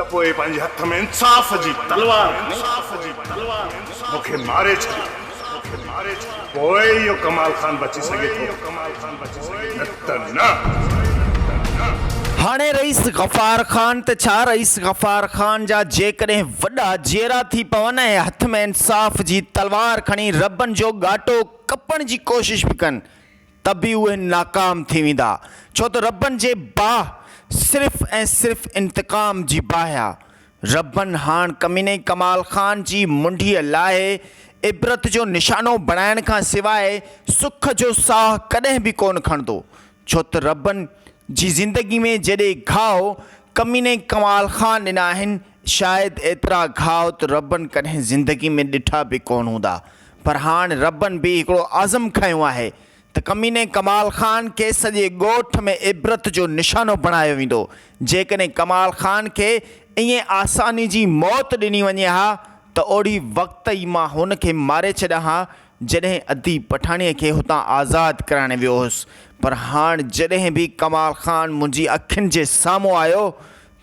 त पोइ पंहिंजे हथ में इंसाफ़ जी तलवार मूंखे मारे छॾियो पोइ इहो कमाल खान बची सघे थो न त न। हाणे रईस गफ़ार खान त छा रईस गफ़ार खान जा जेकॾहिं वॾा जेरा थी पवनि ऐं हथ में इंसाफ़ जी तलवार खणी रबनि जो ॻाटो कपण जी कोशिशि बि कनि त बि उहे नाकाम थी वेंदा, छो त रबनि जे बाह सिर्फ़ु ऐं सिर्फ़ु इंतक़ाम जी बाह आहे। रबनि हाणे कमीने कमाल खान जी मुंडीअ लाइ इबरत जो निशानो बणाइण खां सवाइ सुख जो साह कॾहिं बि कोन खणंदो, छो त रबनि जी ज़िंदगी में जॾहिं घाव कमीने कमाल खान ॾिना आहिनि, शायदि एतिरा घाव त रबनि कॾहिं ज़िंदगी में ॾिठा बि कोन हूंदा। पर हाणे रबनि बि हिकिड़ो आज़म खंयो आहे त कमीने कमाल खान खे सॼे ॻोठ में इबरत जो निशानो बणायो वेंदो। जेकॾहिं कमाल खान खे ईअं आसानी जी मौत ॾिनी वञे हा त ओड़ी वक़्त ई मां हुन खे मारे छॾियां हा जॾहिं अदी पठाणीअ खे हुतां आज़ादु कराइण वियो हुउसि। पर हाणे जॾहिं बि कमाल खान मुंहिंजी अखियुनि जे साम्हूं आयो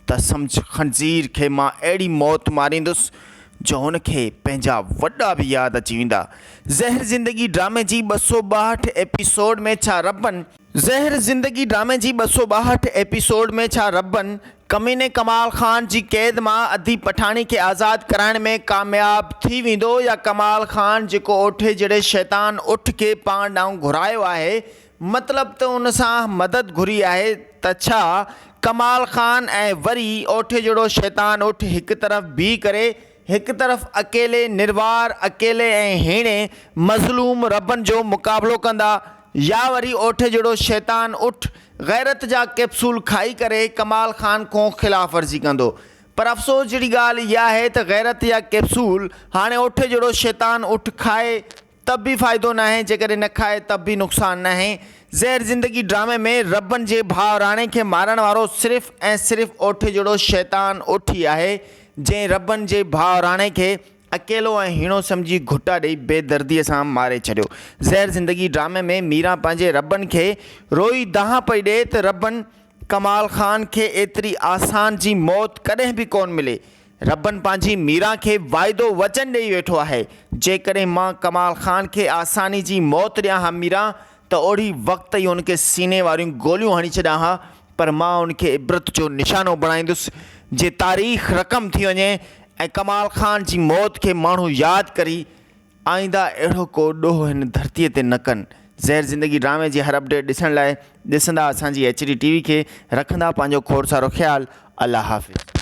त सम्झ ख़ंज़ीर खे मां अहिड़ी मौत मारींदुसि जो हुनखे पंहिंजा वॾा बि यादि अची वेंदा। ज़हर ज़िंदगी ड्रामे जी 262 एपिसोड में छा रबनि एपिसोड में छा रबनि कमीने कमाल खान जी क़ैद मां अदी पठाणी खे आज़ादु कराइण में कामयाब थी वेंदो, या कमाल खान जेको ओठे जहिड़े शैतान उठ खे पाण ॾांहुं घुरायो आहे, मतिलबु त उन सां मदद घुरी आहे, त छा कमाल खान ऐं वरी ओठे जहिड़ो शैतान उठ हिकु तरफ़ बीह करे हिकु तरफ़ अकेले निर्वार अकेले ऐं हीणे मज़लूम रबनि जो मुक़ाबिलो कंदा, या वरी ओठे जहिड़ो शैतान उठ गैरत जा कैप्सूल खाई करे कमाल खान को ख़िलाफ़ वर्ज़ी कंदो। पर अफ़सोस जहिड़ी ॻाल्हि इहा आहे त गैरत या कैप्सूल हाणे ओठे जहिड़ो शैतान उठ खाए तब बि फ़ाइदो न आहे, जेकॾहिं न खाए तब बि नुक़सानु न आहे। ज़हर ज़िंदगी ड्रामे में रबनि जे भाउराणे खे मारण वारो सिर्फ़ु ऐं सिर्फ़ु ओठे जहिड़ो शैतान उठ ई आहे, जंहिं रबनि जे भाउराणे खे अकेलो ऐं हीणो सम्झी घुटा ॾेई बेदर्दीअ सां मारे छॾियो। ज़हर ज़िंदगी ड्रामे में मीरा पंहिंजे रबनि खे रोई दाह पई ॾिए त रबनि कमाल खान खे एतिरी आसान जी मौत कॾहिं बि कोन मिले। रबनि पंहिंजी मीरा खे वाइदो वचन ॾेई वेठो आहे, जेकॾहिं मां कमाल खान खे आसानी जी मौत ॾियां हा मीरा त ओड़ी वक़्त ई हुनखे सीने वारियूं गोलियूं हणी छॾियां हा, पर मां हुनखे इबरत जो निशानो बणाईंदुसि जे तारीख़ रक़म थी वञे ऐं कमाल खान जी मौत खे माण्हू यादि करी आईंदा अहिड़ो को ॾोह हिन धरतीअ ते न कनि। ज़हर ज़िंदगी ड्रामे जी हर अपडेट ॾिसण लाइ ॾिसंदा असांजी HD TV खे, रखंदा पंहिंजो खोड़ सारो ख़्यालु। अल्लाह हाफ़िज़।